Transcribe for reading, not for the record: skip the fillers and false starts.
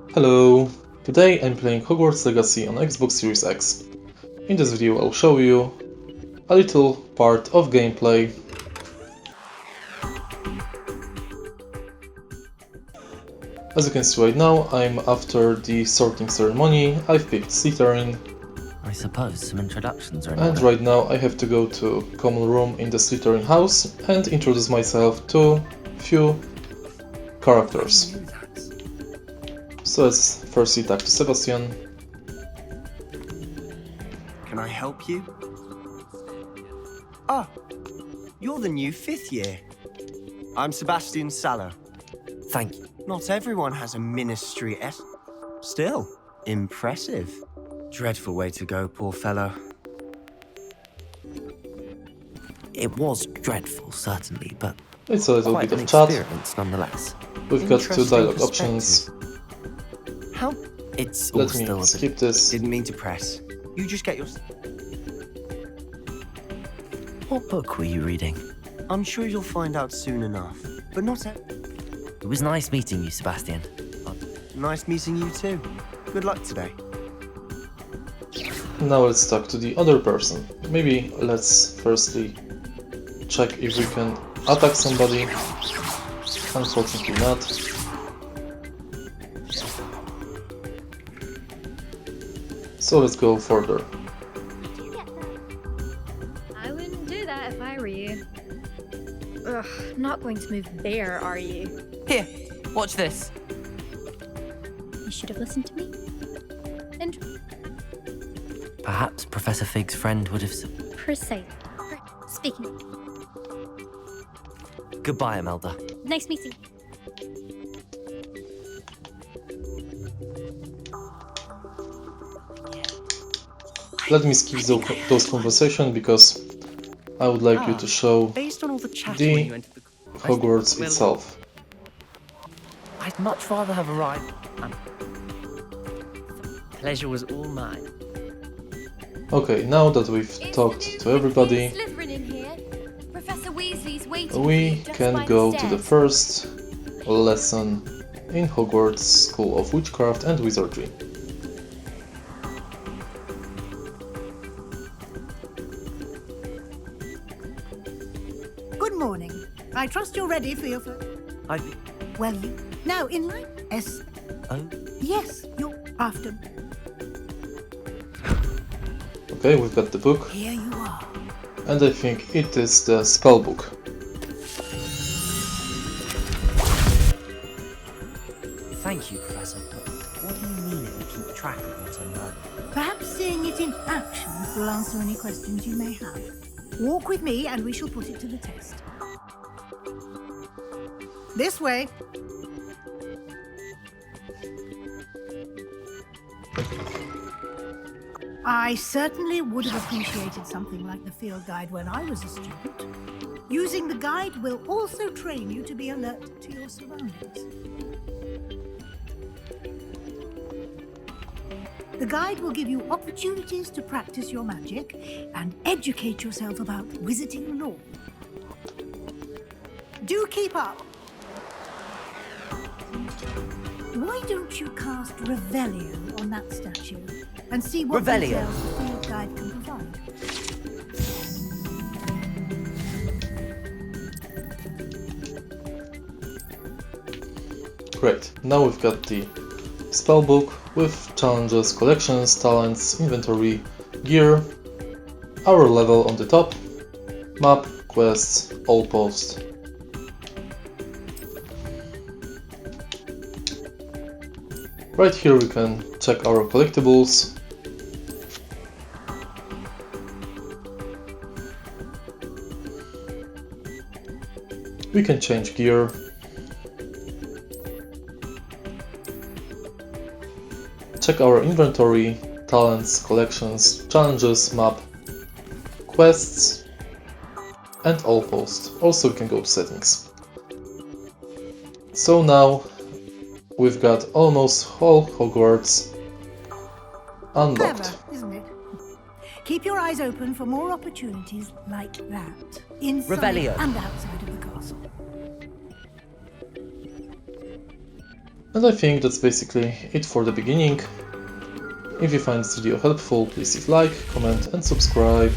Hello! Today I'm playing Hogwarts Legacy on Xbox Series X. In this video I'll show you a little part of gameplay. As you can see right now, I'm after the sorting ceremony. I've picked Slytherin. I suppose some introductions are in And order. right now I have to go to common room in the Slytherin house and introduce myself to few characters. So let's firstly talk to Sebastian. Can I help you? Ah, you're the new 5th year. I'm Sebastian Sallow. Thank you. Not everyone has a ministry S. Still, impressive. Dreadful way to go, poor fellow. It was dreadful, certainly, but It's a little quite bit an of chat. experience nonetheless. We've got two Interesting dialogue options. How? It's all Let still me a skip bit... this. Didn't mean to press. You just get your... What book were you reading? I'm sure you'll find out soon enough. But not e- It was nice meeting you, Sebastian. Nice meeting you too. Good luck today. Now let's talk to the other person. Maybe let's firstly check if we can attack somebody. Unfortunately not. So let's go further. I wouldn't do that if I were you. Ugh, not going to move there, are you? Here, watch this. You should have listened to me. And Perhaps Professor Fig's friend would have... precisely. Speaking. Goodbye, Imelda. Nice meeting. Let me skip those conversations because I would like you to show Based on all the chatter the when you entered the... Hogwarts itself. I'd much rather have a ride. Pleasure was all mine. Okay, now that we've talked to everybody, Professor Weasley's waiting we can go to the first lesson in Hogwarts School of Witchcraft and Wizardry. Good morning. I trust you're ready for your first... I'd... Well, you... Now, in line... S... Oh, Yes, you're after... Okay, we've got the book, Here you are. and I think it is the spell book. thank you, Professor, but what do you mean it will keep track of what I'm learning? Perhaps seeing it in action will answer any questions you may have. Walk with me and we shall put it to the test. This way. I certainly would have appreciated something like the field guide when I was a student. Using the guide will also train you to be alert to your surroundings. The guide will give you opportunities to practice your magic and educate yourself about wizarding lore. Do keep up! Why don't you cast Revelio on that statue and see what Revelio? details the field guide can provide? Great, now we've got the spell book with challenges, collections, talents, inventory, gear, our level on the top, map, quests, all post. Right here we can check our collectibles. We can change gear. Check our inventory, talents, collections, challenges, map, quests, and all posts. Also we can go to settings. So now we've got almost all Hogwarts unlocked. Clever, isn't it? Keep your eyes open for more opportunities like that, inside Revelio. and outside of the castle. And I think that's basically it for the beginning. If you find this video helpful, please leave like, comment and subscribe.